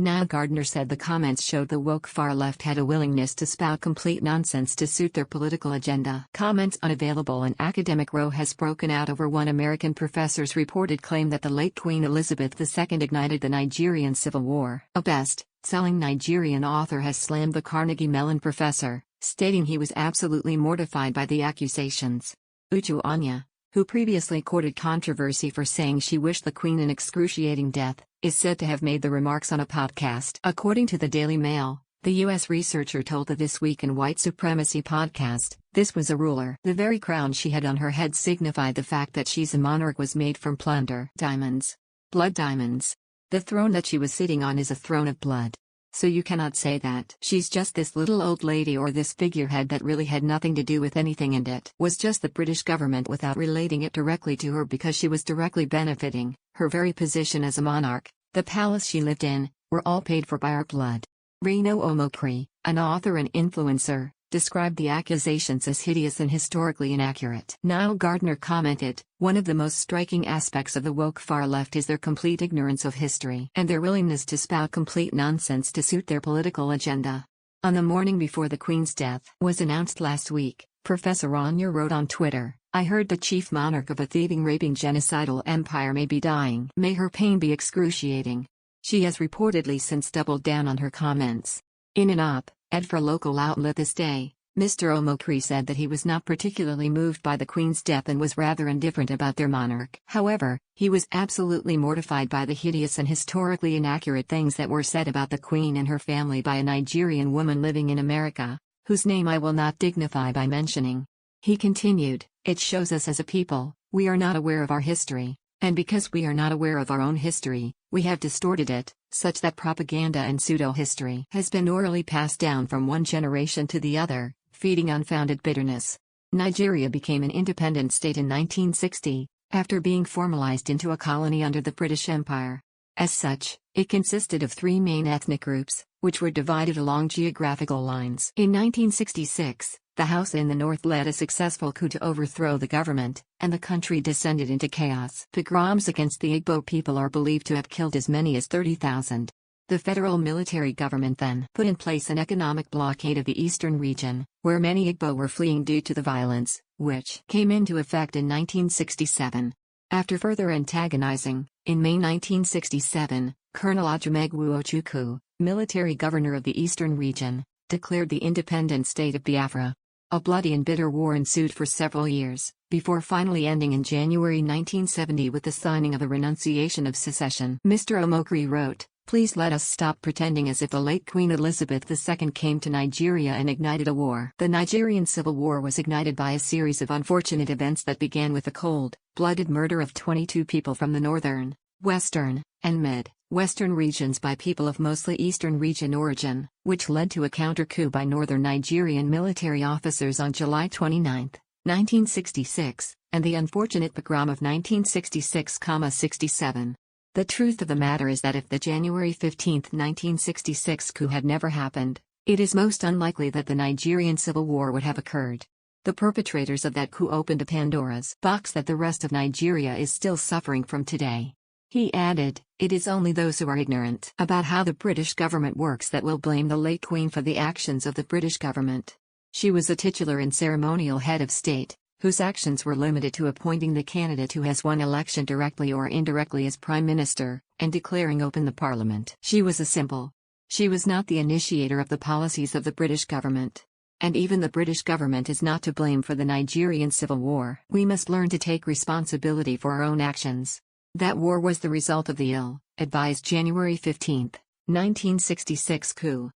Nile Gardiner said the comments showed the woke far left had a willingness to spout complete nonsense to suit their political agenda. Comments unavailable. An academic row has broken out over one American professor's reported claim that the late Queen Elizabeth II ignited the Nigerian Civil War. A best-selling Nigerian author has slammed the Carnegie Mellon professor, stating he was absolutely mortified by the accusations. Uju Anya, who previously courted controversy for saying she wished the Queen an excruciating death, is said to have made the remarks on a podcast. According to the Daily Mail, the U.S. researcher told the This Week in White Supremacy podcast, this was a ruler. The very crown she had on her head signified the fact that she's a monarch was made from plunder. Diamonds. Blood diamonds. The throne that she was sitting on is a throne of blood. So you cannot say that she's just this little old lady or this figurehead that really had nothing to do with anything, and it was just the British government without relating it directly to her because she was directly benefiting. Her very position as a monarch, the palace she lived in, were all paid for by our blood. Reno Omokri, an author and influencer, described the accusations as hideous and historically inaccurate. Nile Gardiner commented, "One of the most striking aspects of the woke far left is their complete ignorance of history and their willingness to spout complete nonsense to suit their political agenda." On the morning before the Queen's death was announced last week, Professor Anya wrote on Twitter, "I heard the chief monarch of a thieving, raping, genocidal empire may be dying. May her pain be excruciating." She has reportedly since doubled down on her comments. In an op-ed for local outlet This Day, Mr. Omokri said that he was not particularly moved by the Queen's death and was rather indifferent about their monarch. However, he was absolutely mortified by the hideous and historically inaccurate things that were said about the Queen and her family by a Nigerian woman living in America, whose name I will not dignify by mentioning. He continued, "It shows us as a people, we are not aware of our history, and because we are not aware of our own history, we have distorted it, such that propaganda and pseudo-history has been orally passed down from one generation to the other, feeding unfounded bitterness." Nigeria became an independent state in 1960, after being formalized into a colony under the British Empire. As such, it consisted of three main ethnic groups, which were divided along geographical lines. In 1966, the Hausa in the north led a successful coup to overthrow the government, and the country descended into chaos. Pogroms against the Igbo people are believed to have killed as many as 30,000. The federal military government then put in place an economic blockade of the eastern region, where many Igbo were fleeing due to the violence, which came into effect in 1967. After further antagonizing, in May 1967, Colonel Ajamegwu Ojukwu, military governor of the eastern region, declared the independent state of Biafra. A bloody and bitter war ensued for several years, before finally ending in January 1970 with the signing of a renunciation of secession. Mr. Omokri wrote, "Please let us stop pretending as if the late Queen Elizabeth II came to Nigeria and ignited a war. The Nigerian Civil War was ignited by a series of unfortunate events that began with the cold-blooded murder of 22 people from the northern, western, and mid-western regions by people of mostly eastern region origin, which led to a counter-coup by northern Nigerian military officers on July 29, 1966, and the unfortunate pogrom of 1966-67. The truth of the matter is that if the January 15, 1966 coup had never happened, it is most unlikely that the Nigerian Civil War would have occurred. The perpetrators of that coup opened a Pandora's box that the rest of Nigeria is still suffering from today." He added, "It is only those who are ignorant about how the British government works that will blame the late Queen for the actions of the British government. She was a titular and ceremonial head of state, whose actions were limited to appointing the candidate who has won election directly or indirectly as Prime Minister, and declaring open the Parliament. She was a symbol. She was not the initiator of the policies of the British government. And even the British government is not to blame for the Nigerian Civil War. We must learn to take responsibility for our own actions. That war was the result of the ill-advised January 15, 1966 coup.